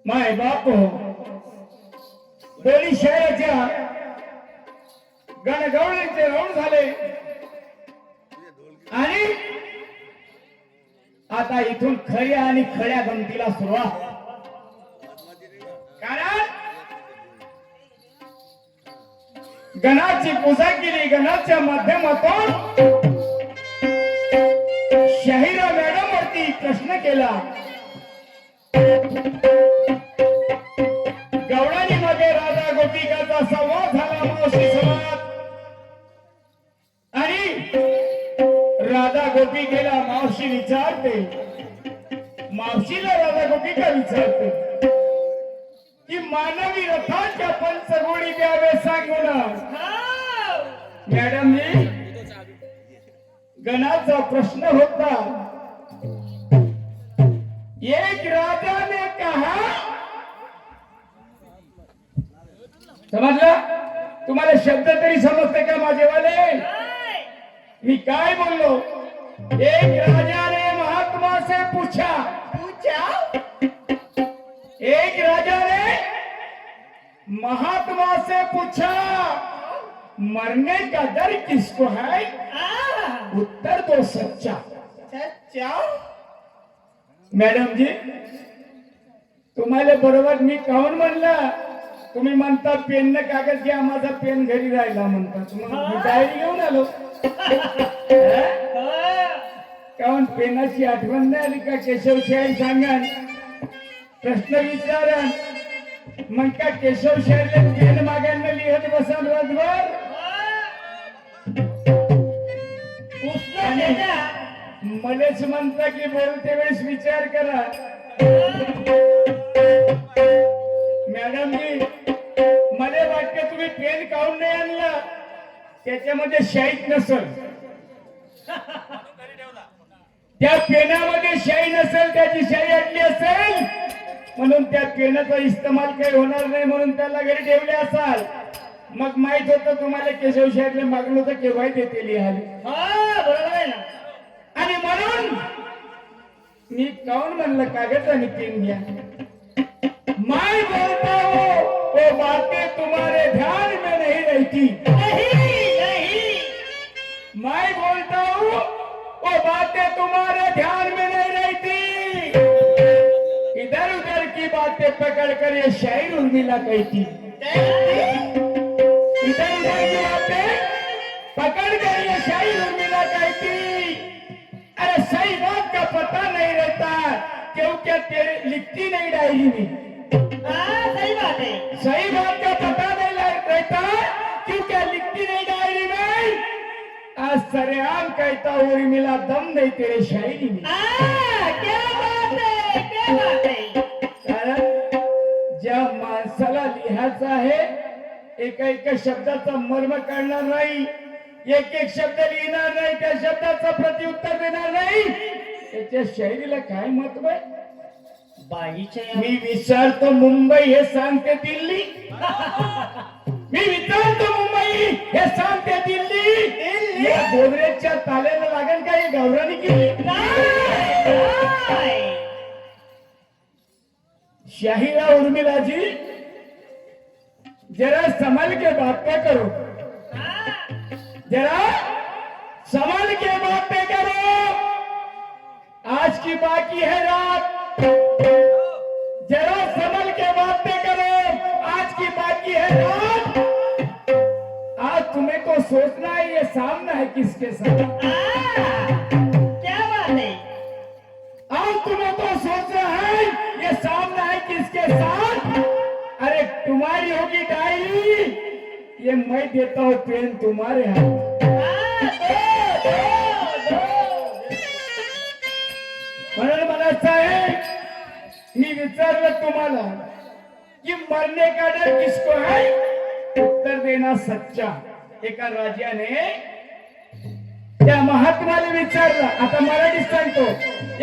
माय बापू दोन्ही शहराच्या गणगवळीचे राऊंड झाले आणि आता इथून खऱ्या आणि खड्या गमतीला सुरुवात. कारण गणाची पूजा केली. गणाच्या माध्यमातून शाहिरा मॅडम वरती प्रश्न केला. गवळणी मध्ये राधा गोपिकाचा संवाद झाला मावशी समाज आणि राधा गोपिकेला मावशी विचारते. मावशीला राधा गोपिका विचारते की मानवी रथाच्या पंचगोळी द्यावे सांगून. मॅडमजी गणाचा प्रश्न होता. एक राजा ने कहा. समजलं तुम्हाला शब्द तरी समजते का माझेवाले? मी काय बोललो? एक राजा ने महात्मा से पूछा. एक राजा ने महात्मा से पूछा मरने का डर किसको है? उत्तर दो सच्चा. मॅडम जी तुम्हाला बरोबर मी काहून म्हणलं? तुम्ही म्हणता पेन न कागद घ्या. माझा पेन घरी राहिला म्हणता. तुम्हाला डायरी घेऊन आलो. काहून पेनाची आठवण नाही आली का? केशव शाहीर सांगा प्रश्न विचारा मग का केशव शाहीरला पेन मागायला लिहत बसा रातभर. मलेच म्हणता की बोलते वेळेस विचार करा. मॅडम जी मला वाटतं तुम्ही पेन काढून नाही आणला. त्याच्यामध्ये शाईच नसल. त्या पेनामध्ये शाई नसेल. त्याची शाई अडली असेल म्हणून त्या पेनाचा इस्तेमाल काही होणार नाही म्हणून त्याला घरी ठेवले असाल. मग माहित होतं तुम्हाला केशव शाहीरने मागलं होतं केव्हा देते लिहायला. बरोबर आहे ना. आणि म्हणून मी काऊन म्हणलं कागद आणि पेन घ्या. मैं बोलता हूँ वो बातें तुम्हारे ध्यान में नहीं रहती. नहीं. मैं बोलता हूँ वो बातें तुम्हारे ध्यान में नहीं रहती. इधर उधर की बातें पकड़ कर ये शायर उर्मिला कहती. इधर उधर की बातें पकड़ कर ये शायर उर्मिला कहती. अरे सही बात का पता नहीं रहता क्योंकि तेरे लिखती नहीं डायरी में. सही बात है. सही बात का पता नहीं रहता क्योंकि लिखती नहीं डायरी में. आज सरेआम कहता हूँ उर्मिला दम नहीं तेरे शायरी में. क्या बात है. क्या बात है. कारण ज्या माणसाला लिहायचं आहे एका एका शब्दाचा मर्म काढणार नाही. एक एक शब्द लिहिणार नाही. त्या शब्दाचं प्रत्युत्तर देणार नाही. त्याच्या शायरीला काय महत्व आहे? मी विचारतो मुंबई हे सांगते दिल्ली. मी विचारतो मुंबई हे सांगते दिल्ली. या गोदरेजच्या ताल्याला लागेल का? हे गौराणी केली. शाहिरा उर्मिला जी जरा संभल के बातें करो. जरा संभल के बातें करो. आज की बाकी है रात. जरा संभल के बातें करो. आज की बाकी है रात. आज तुम्हें को सोचना है ये सामना है किसके साथ. क्या बात है. आज तुम्हें को सोचना है ये सामना है किसके साथ. अरे तुम्हारी होगी डायरी. ये मैं देता हूँ पेन तुम्हारे हाथ. म्हणून म्हणायचं आहे मी विचारलं तुम्हाला कि मरने का डर किसको है. उत्तर देना सच्चा. एका राजाने त्या महात्माला विचारलं. आता मराठीत सांगतो.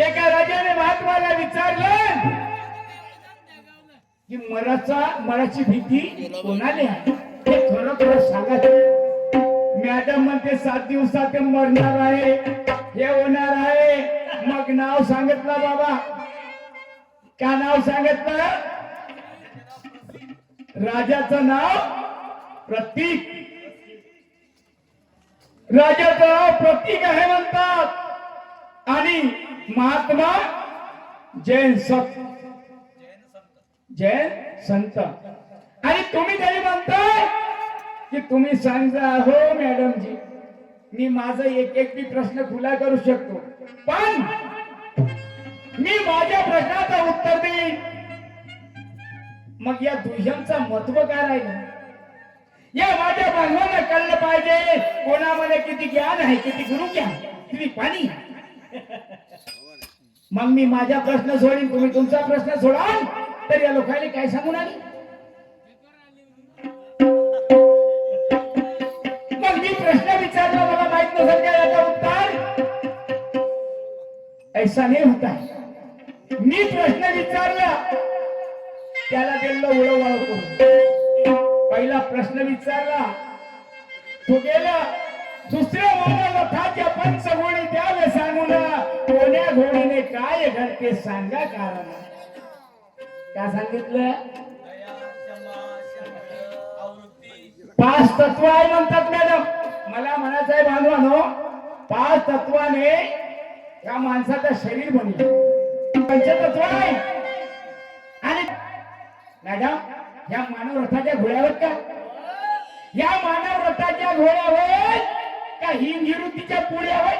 एका राजाने महात्माला विचारलं की मराची भीती कोणाला आहे. हे खरं खरं सांगा. मॅडम म्हणते 7 दिवसात मरणार आहे, हे होणार आहे. मग नाव सांगितलं बाबा. का नाव सांगितलं? राजाचं नाव प्रतीक. राजाचं नाव प्रतीक आहे म्हणतात. आणि महात्मा जैन संत. जैन संत. आणि तुम्ही तरी म्हणताय की तुम्ही सांगा हो मॅडमजी, मी माझा एक बी प्रश्न खुला करू शकतो, पण मी माझ्या प्रश्नाचं उत्तर देईन. मग या दुय्यमचा महत्व काय राहिलं? या माझ्या बांधवांना कळलं पाहिजे कोणामध्ये किती ज्ञान आहे, किती गुरु ज्ञान, किती पाणी. मग मी माझा प्रश्न सोडीन, तुम्ही तुमचा प्रश्न सोडाल, तर या लोकांनी काय सांगून आली? मग मी प्रश्न विचारला, मला माहित नसेल का याचा उत्तर? ऐसा नाही होता. मी प्रश्न विचारला, त्याला दिलं उळवळ करून. पहिला प्रश्न विचारला, तो गेला. दुसऱ्या मानाला थाच्या पंचगुणी द्यावे सांगून, कोण्या घोडीने काय घडते सांगा कारण. काय सांगितलं? 5 तत्व आहे म्हणतात मॅडम. मला म्हणायचं आहे बांधवानो, 5 तत्वाने या माणसाचं शरीर बनलं. पंचतत्व आहे. आणि मॅडम या मानव रथाच्या घोड्यावर का? या मानव रथाच्या घोड्यावर का हिंगिरुतीच्या पुढ्यावर?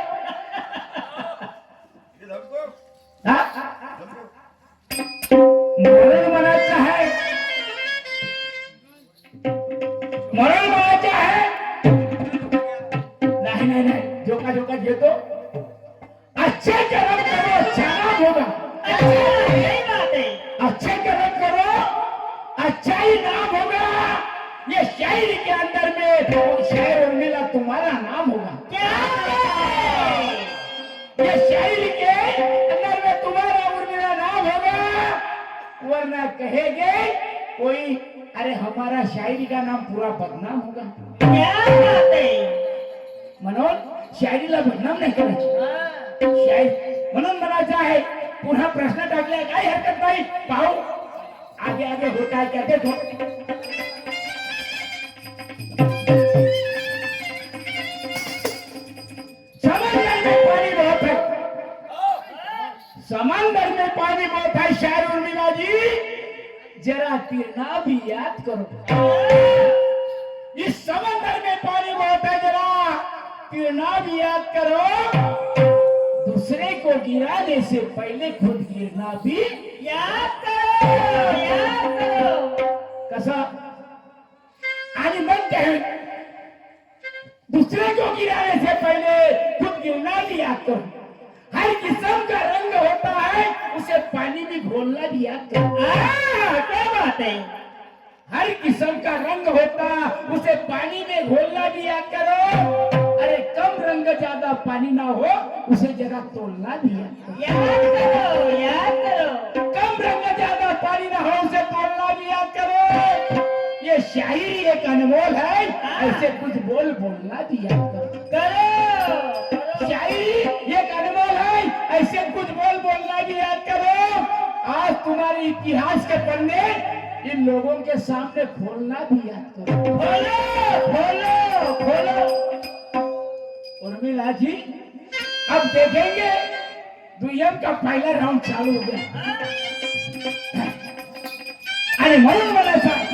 मरण म्हणायचं आहे, मरण म्हणायचं आहे. नाही नाही नाही, जोका जोका घेतो. अच्छे कर्म करो, अच्छा नाम होगा. अच्छे कर्म करो, अच्छा ही नाम होगा. ये शायरी के अंदर में शायर उर्मिला तुम्हारा नाम होगा. क्या? ये शायरी के अंदर में तुम्हारा उर्मिला नाम होगा. वरना कहेंगे कोई, अरे हमारा शायरी का नाम पूरा बदनाम होगा. क्या बात है? म्हणून शायरीला बदनाम नाही करायची. शायरी म्हणून म्हणायचं आहे. पुन्हा प्रश्न टाकले, काही हरकत नाही. पाहू आगे आगे होता है क्या. देखो समंदर में पानी बहुत है, समंदर में पानी बहुत है. शायर उर्मिला जी जरा तिरना भी याद करो. इस समंदर में पानी बहुत है, जरा तिरना भी याद करो. दूसरे को गिराने से पहले खुद गिरना भी याद करो. याद करो. कसा? आणि मग काय? दूसरे को गिराने से पहले खुद गिरना भी याद करो. हर किस्म का रंग होता है, उसे पानी में घोलना भी याद करो. क्या बात है? हर किस्म का रंग होता, उसे पानी में घोलना भी याद करो. अरे कम रंग ज्यादा पानी ना हो, उसे जरा तोलना भी याद करो. याद करो. कम रंग ज्यादा पानी ना हो, उसे तोलना भी याद करो. ये शायरी एक अनमोल है, ऐसे कुछ बोल बोलना भी याद करो. शायरी एक अनमोल है, ऐसे कुछ बोल बोलना भी याद करो. आज तुम्हारे इतिहास के पन्ने इन लोगों के सामने खोलना भी याद करो. खोलो खोलो खोलो. उर्मिला जी अब देखेंगे. दुय्यम का पहला राउंड चालू हो गया. अरे म्हणून मला सांग,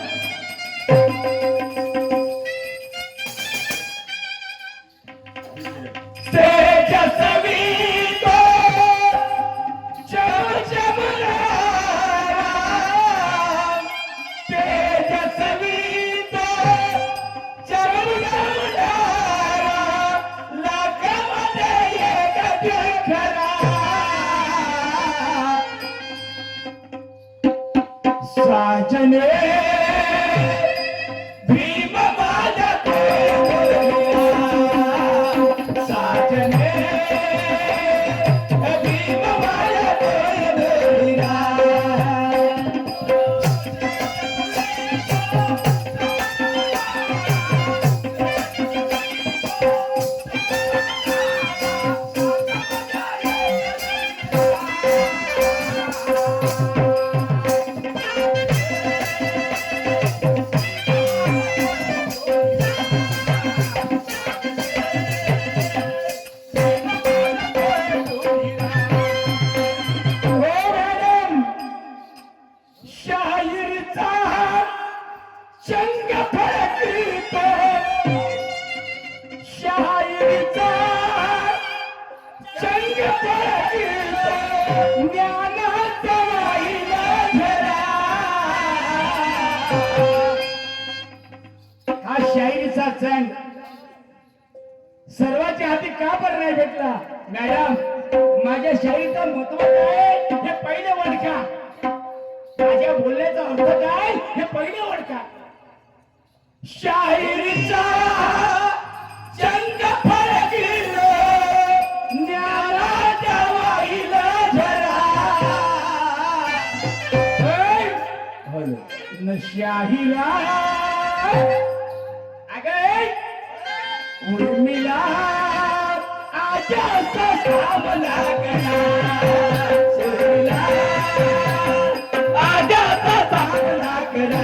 साजने सर्वांच्या हाती का पण नाही भेटला? मॅडम, माझ्या शाहीचं महत्व काय हे पहिले ओळखा. माझ्या बोलण्याचा अर्थ काय हे पहिले ओळखा. शाहिरीचा चंग फळकिलो ज्ञानाच्या वाहिला झरा. न शाहिरा उर्मिला आजा सामना करा. उर्मिला आजा सामना करा.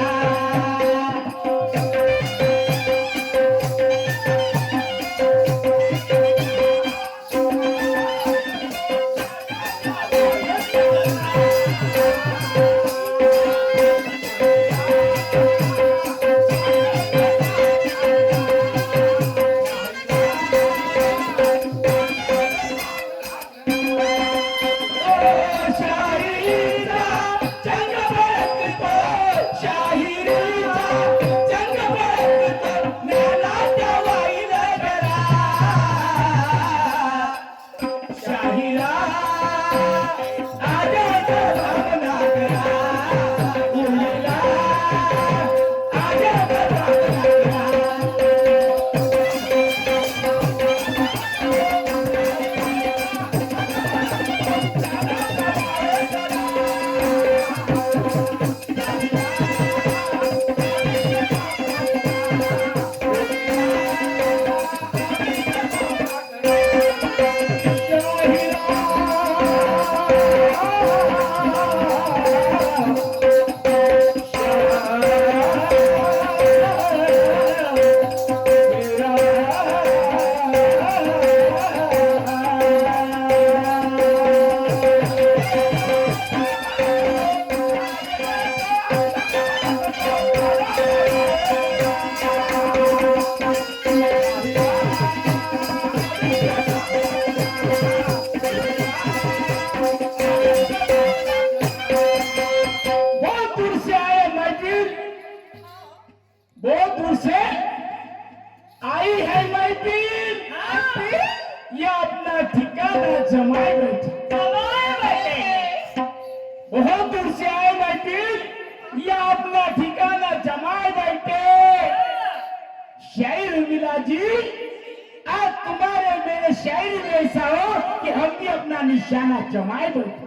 आज तुम्हारे मेरे शायरी में ऐसा हो कि हम भी अपना निशाना जमाए बैठे.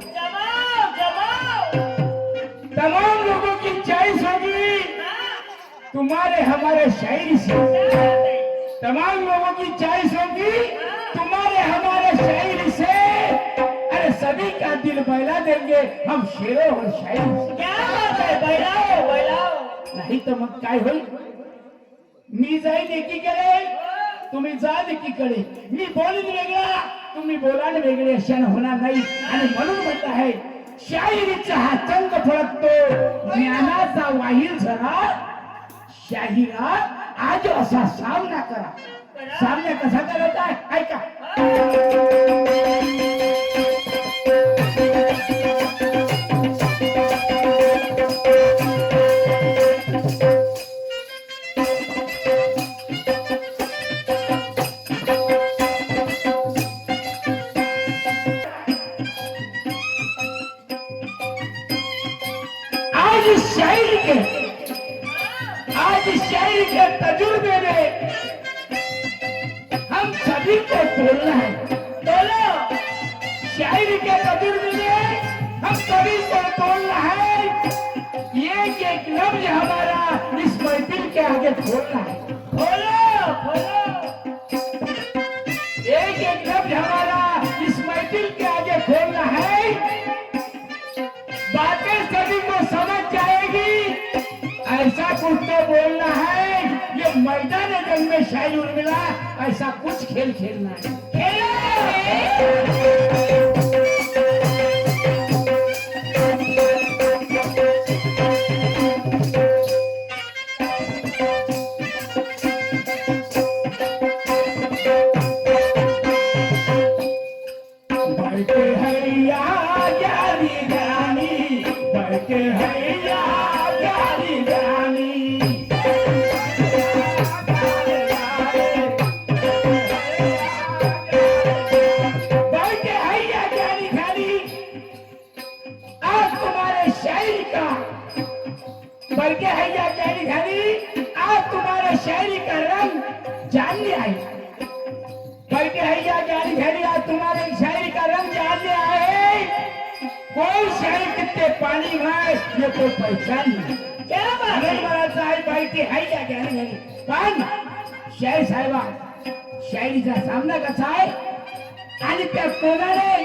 तमाम लोगों की चॉइस होगी तुम्हारे हमारे शायरी से. तमाम लोगों की चॉइस होगी तुम्हारे हमारे शायरी से. अरे सभी का दिल बहला देंगे हम शेरों और शायरी. क्या बात है, बहलाओ बहलाओ. नहीं तो मग काय होईल? मी जाईन एकीकडे, तुम्ही जाल एकीकडे. मी बोलीन वेगळा, तुम्ही बोलाल वेगळे. अशाने होणार नाही. आणि म्हणून म्हणत आहे शाहिरीचा हा चंग फळकतो ज्ञानाचा वाहील झरा. शाहिरा आज असा सामना करा. सामना कसा करायचा ऐका. आज शायरी के तजुर्बे में हम सभी को तोड़ना है. बोलो, शायरी के तजुर्बे में हम सभी को तोड़ना है. एक एक लफ्ज हमारा इस महफिल के आगे खोलना है. खोलो खोलो. एक एक लफ्ज हमारा इस महफिल के आगे खोलना है. बातें सभी को समझ जाएगी. ऐसा कुछ तो बोलना है रंग में शाही उर्मिला ऐसा कुछ खेल खेलना है। बल्कि हैया कैरी घड़ी आज तुम्हारे शायरी का रंग जानने आए। बल्कि हैया कैरी घड़ी आज तुम्हारे शायरी का रंग जानने आए। कोई शायरी कितने पानी में ये कोई पहचान नहीं। क्या बात है महाराज साहब बैठी हैया कैरी घड़ी पण शायरी साहेबा शायरीचा सामना कसा आहे आणि त्या कोणाने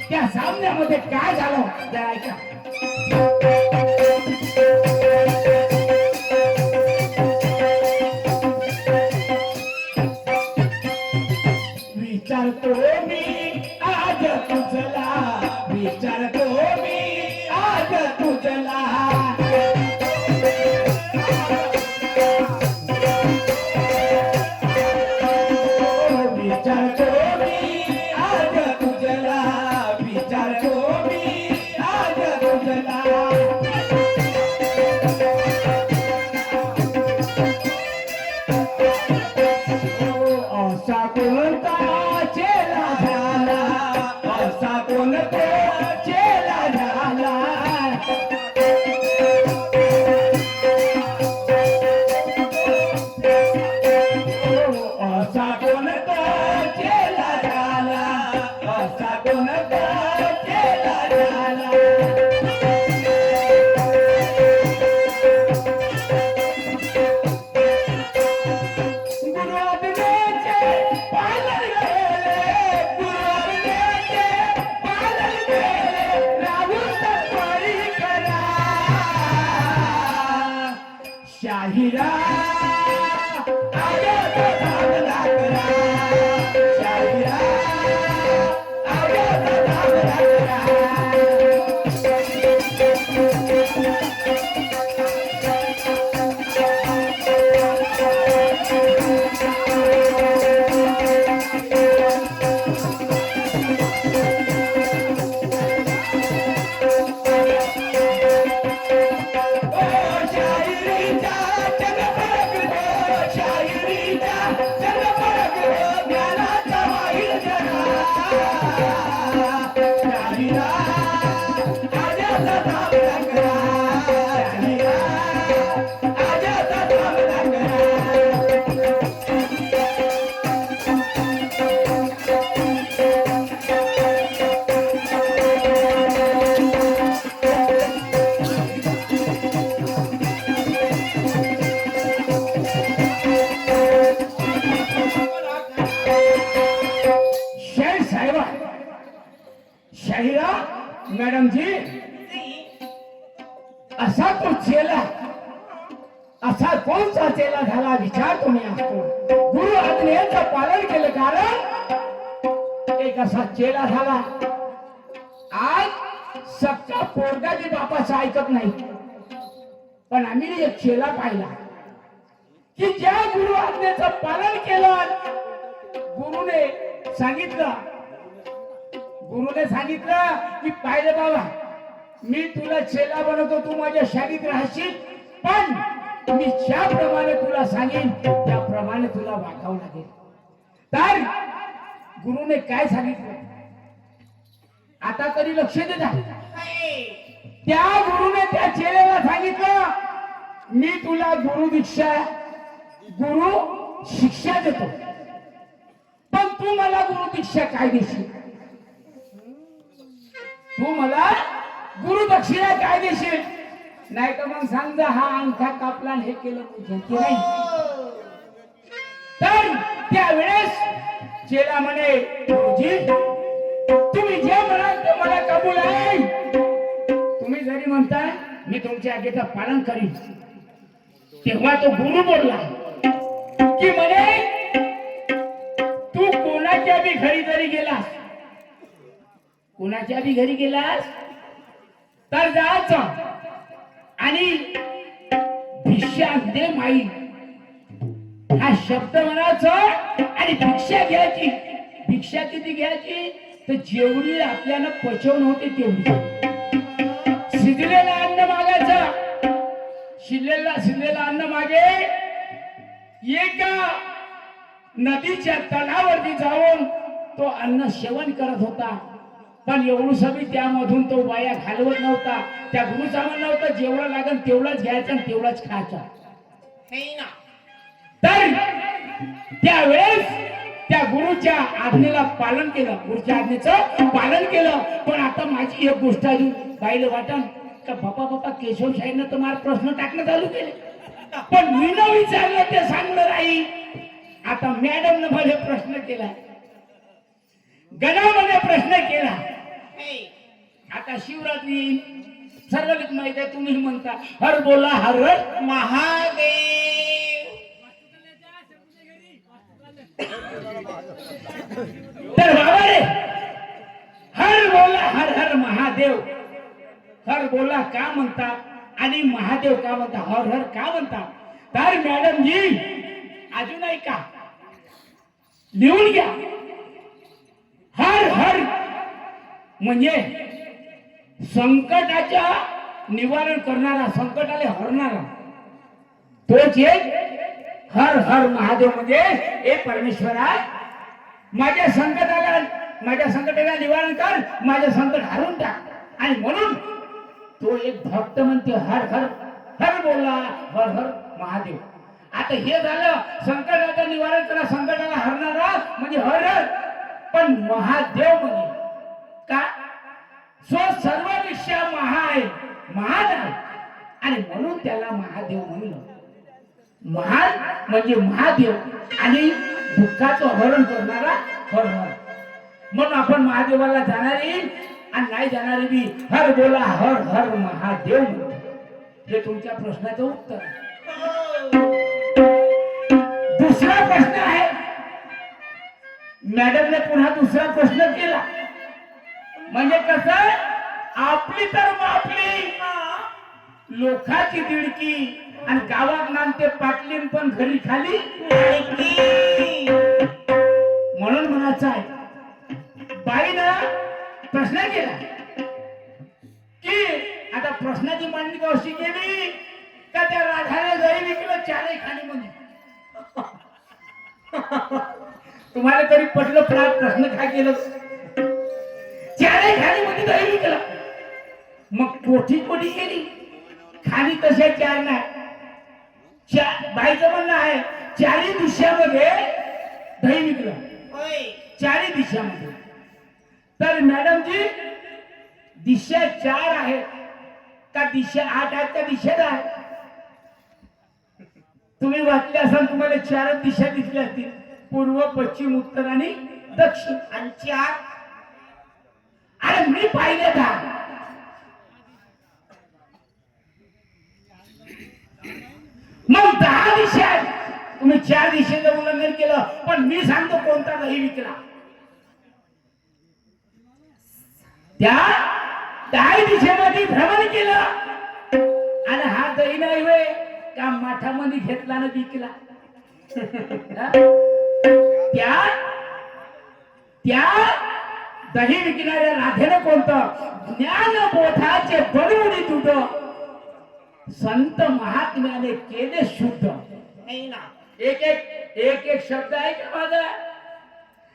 त्या सामन्यामध्ये काय झालं जरा ऐका। विचारतो मी आज तुझला विचारतो मी आज तुझला विचारतो मी आज तुझला विचारतो मी आज तुझला असा कोणता चेला झाला असा कोणता चेला झाला असा कोणता चेला झाला असा कोणता चेला झाला शाहिरा आगे तो धावला करा शाहिरा आगे तो धावला करा शाहिरा मैडम जी असा तो चेला असा कोणता चेला झाला विचार तुम्ही असतो गुरु आज्ञेचं पालन केलं कारण एक असा चेला झाला आज सक्का पोरगा बी बापाचं ऐकत नाही पण आम्ही एक चेला पाहिला की ज्या गुरु आज्ञेचं पालन केलं गुरुने सांगितलं की पाहिलं बाबा मी तुला चेला बनवतो तू माझ्या शाळेत राहशील पण मी ज्याप्रमाणे तुला सांगेन त्याप्रमाणे तुला वागावं लागेल। तर गुरुने काय सांगितलं आता तरी लक्ष दे जा। त्या गुरुने त्या चेलेला सांगितलं मी तुला गुरु शिक्षा देतो पण तू मला गुरु दीक्षा काय देशील तू मला गुरु दक्षिणा काय देशील नाही तर मग सांग हा अंगठा कापला हे केलं तुझं नाही। तर त्यावेळेस चेला म्हणे गुरुजी तुम्ही जे म्हणाल ते मला कबूल आहे तुम्ही जरी म्हणताय मी तुमच्या आज्ञेचं पालन करीन तेव्हा तो गुरु बोलला की म्हणे तू कोणाच्या बी घरी जरी गेलास, कोणाच्या बी घरी गेलास तर जायचं आणि भिक्षा दे माई हा शब्द म्हणायचा आणि भिक्षा घ्यायची. भिक्षा किती घ्यायची तर जेवढी आपल्याला पचवून होते तेवढी. शिजलेलं अन्न मागायचं, शिजलेलं अन्न मागे. एका नदीच्या तळावरती जाऊन तो अन्न सेवन करत होता, पण एवढं सगळी त्यामधून तो वाया घालवत नव्हता. त्या गुरुचा म्हणणं नव्हतं जेवढं लागेल तेवढंच घ्यायचं आणि तेवढंच खायचं. तर त्यावेळेस त्या गुरुच्या आज्ञेला पालन केलं, गुरुच्या आज्ञेचं पालन केलं. पण आता माझी एक गोष्ट आहे, बाईला वाटण का बापा केशव साहेबनं तर मला प्रश्न टाकणं चालू केले, पण मी न विचारलं ते सांगणार आई. आता मॅडम न मला प्रश्न केला, गणामध्ये प्रश्न केला. आता शिवरात्री सर्वच माहित आहे, तुम्ही म्हणता हर बोला हर हर महादेव. तर बाबा रे हर बोला हर हर महादेव. हर बोला का म्हणतात आणि महादेव का म्हणतात, हर हर का म्हणतात. तर मॅडम जी अजून ऐका, लिहून घ्या. हर हर म्हणजे संकटाच्या निवारण करणारा, संकटाला हरणारा, तोच एक हर हर महादेव. म्हणजे हे परमेश्वरा माझ्या संकटाला निवारण कर, माझे संकट हरून टाक. आणि म्हणून तो एक भक्त म्हणते हर हर हर बोला हर हर महादेव. आता हे झालं संकटाचं निवारण करा, संकटाला हरणारा म्हणजे हर हर. पण महादेव म्हणजे का, सो सर्वपेक्षा महान आहे आणि म्हणून त्याला महादेव म्हणलं. महान म्हणजे महादेव आणि दुःखाचं हरण करणारा हर हर. म्हणून आपण महादेवाला जाणारी आणि नाही जाणारी बी हर बोला हर हर महादेव. हे तुमच्या प्रश्नाचं उत्तर. दुसरा प्रश्न आहे, मॅडमने पुन्हा दुसरा प्रश्न केला. म्हणजे कसं, आपली तर मापली लोकाची दिडकी आणि गावात नांदते पाटलीन पण घरी खाली. म्हणून म्हणायचं आहे, बाईनं प्रश्न केला की आता प्रश्नाची मांडणी कशी केली का त्या राधाने जरी विकलं चारही खाली मध्ये. तुम्हाला तरी पटलं प्रश्न काय केलं, चारही खाली मध्ये दही विकलं. मग कोठी कोठी गेली, खाली तसे चार नाही. बाईचं म्हणणं आहे चारही दिशामध्ये दही विकलं, चारही दिशामध्ये. तर मॅडम जी दिशा चार आहेत का दिशा 8 आहेत का दिशा 10 आहेत. तुम्ही वाचले असाल, तुम्हाला 4 दिशा दिसल्या असतील, पूर्व पश्चिम उत्तर आणि दक्षिण. आणि 4 अरे मी पाहिले 10. मग 10 दिशा आहेत. तुम्ही 4 दिशेचं उल्लंघन केलं, पण मी सांगतो कोणता दही विकला. त्या 10 दिशेमध्ये भ्रमण केलं आणि हा दही नाही होय का माठामध्ये घेतला ना विकला. त्या दही विकणाऱ्या राधेनं कोणतं ज्ञानबोधाचे बनवून तुझं संत महात्म्याने केले शुद्ध. एक एक शब्द आहे का माझा,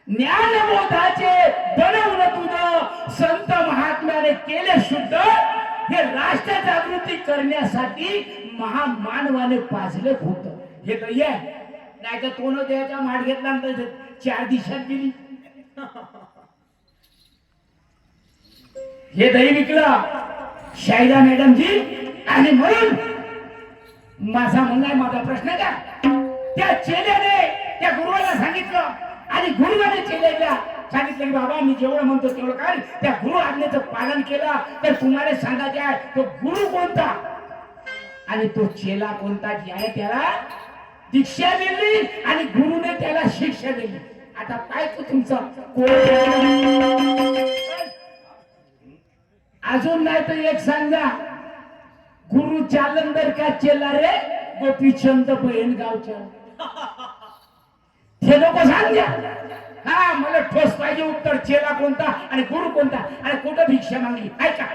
ज्ञानबोधाचे बनवून तुझं संत महात्म्याने केले शुद्ध. हे राष्ट्र जागृती करण्यासाठी महामानवाने पाजले होत. हे दही आहे, नाही तर तो न द्यायचा माठ घेतला नंतर 4 दिशात गेली. हे दही विकलं शाहिदा मॅडम जी. आणि म्हणून माझा म्हणणं आहे, माझा प्रश्न का, त्या चेल्याने त्या गुरुवाला सांगितलं आणि गुरुवाने चेल्याला सांगितलं की बाबा मी जेवढं म्हणतो तेवढं काय. त्या गुरु आज्ञेचं पालन केलं तर तुम्हाला सांगायचे आहे तो गुरु कोणता आणि तो चेला कोणता. जे आहे त्याला दीक्षा दिली आणि गुरुने त्याला शिक्षा दिली. आता काय तो तुमचा अजून नाही तर एक सांगा, गुरु जालंधर का चेला रे गोपीचंद बहीण गावच्या. हे लोक सांगा. हा मला ठोस पाहिजे उत्तर. चेला कोणता आणि गुरु कोणता आणि कुठं भिक्षा मागली ऐका.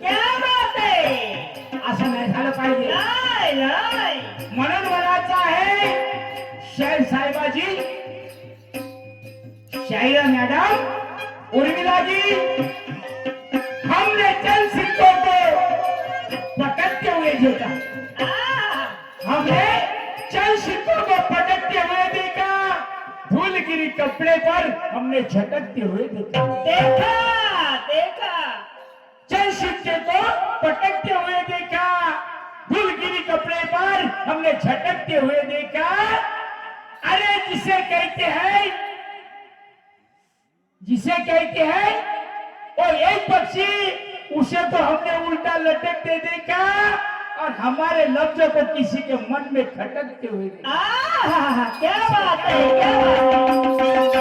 क्या बात आहे. असं नाही झालं पाहिजे. म्हणून म्हणायचं आहे शाहीर साहेबाजी, शाहीरा मॅडम, उर्मिलाजी, हमने चंद सिक्कों को पटकते हुए देखा. हमने चंद सिक्कों को पटकते हुए देखा, धूलगिरी कपड़े पर हमने झटकते हुए देखा. देखा देखा चंद सिक्के को पटकते हुए देखा, धूलगिरी कपड़े पर हमने झटकते हुए देखा. अरे जिसे कहते हैं वो एक पक्षी, उसे तो हमने उल्टा लटकते देखा और हमारे लफ्जों को किसी के मन में खटकते हुए देखा. क्या बात है, क्या बात है.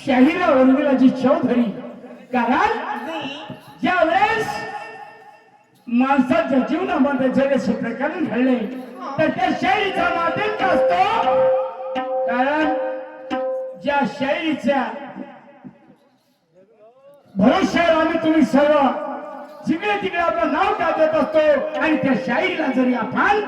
शाहीरा उर्मिलाजी चौधरी. कारण ज्यावेळेस माणसाच्या जीवनामध्ये जगाचे प्रकरण घडले तर त्या शाहिरीचा माध्यम असतो. कारण ज्या शाहिरीच्या भरोश्यावर आम्ही तुम्ही सर्व जिकडे तिकडे आपलं नाव गाजत असतो आणि त्या शाहीला जरी आपण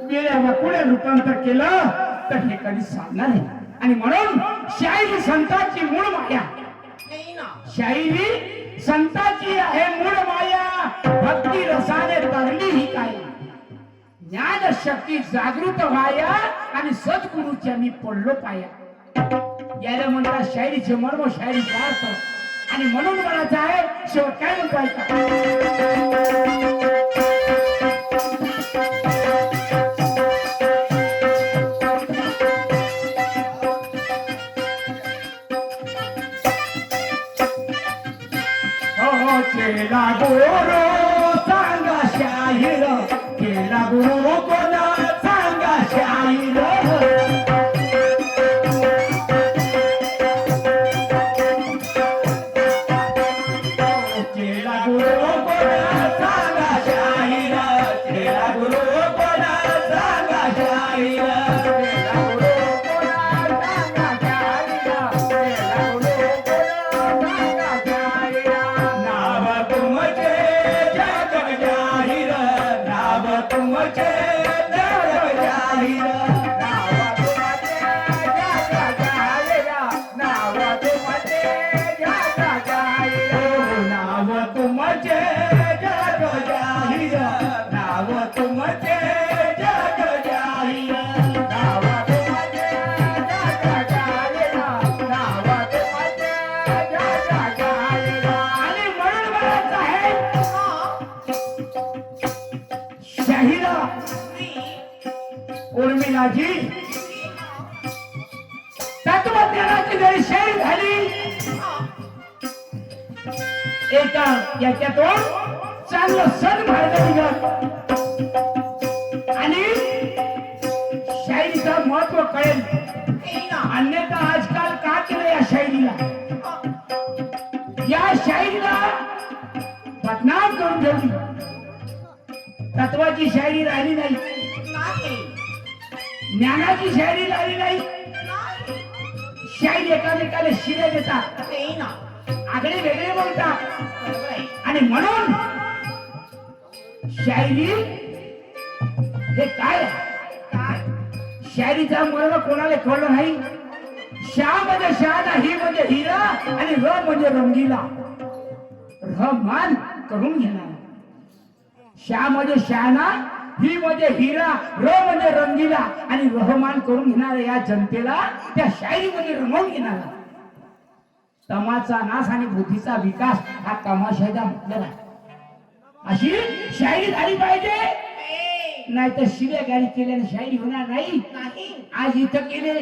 वेळ्या वाकुड्या रूपांतर केलं तर हे कधी साधणार नाही. आणि म्हणून शाहिरी संतांची मूळ माया, शाहिरी संतांची आहे मूळ माया. भक्ती रसाने तरली ही काय, ज्ञान शक्ती जागृत व्हाया आणि सद्गुरूच्या मी पडलो पाया. याला म्हणतात शाहिरीचे मर्म, शाहिरीचा अर्थ. आणि म्हणून म्हणायचं आहे शेवट काय म्हणतो ऐका. केला गुरु सांगा शाहीर, केला गुरु कोणा सांगा शाहीर. केला गुरु कोणा सांगा शाहीर, केला गुरु कोणा सांगा शाहीर. उर्मिलाजी तत्वज्ञानाची जरी शाहीर झाली, एका याच्यातून चांगलं सण मार्ग निघत आणि शाहिरीचं महत्व कळेल. अन्यथा आजकाल का केलं या शाहिरीला, या शाहिरीला बदनाम करून ठेवली. तत्वाची शाहिरी राहिली नाही, ज्ञानाची शाहिरी राहिली नाही. शाहीर एकामेकाला शिरे देतात, आगळे वेगळे बोलतात. आणि म्हणून शाहिरी हे काय, शाहिरीचा मर्म कोणाला कळलं नाही. शा म्हणजे शहाणा, ही म्हणजे हिरा आणि र म्हणजे रंगीला. र मान करून घेणार, शा म्हणजे शहाणा, ही म्हणजे हिरा, र म्हणजे रंगीला आणि रहमान करून घेणारा या जनतेला त्या शायरीमध्ये रमवून घेणारा. तमाचा नाश आणि बुद्धीचा विकास हा तमाशाचा मतलब आहे. अशी शायरी झाली पाहिजे, नाही तर शिव्या गाडी केल्याने शायरी होणार नाही. आज इथं केले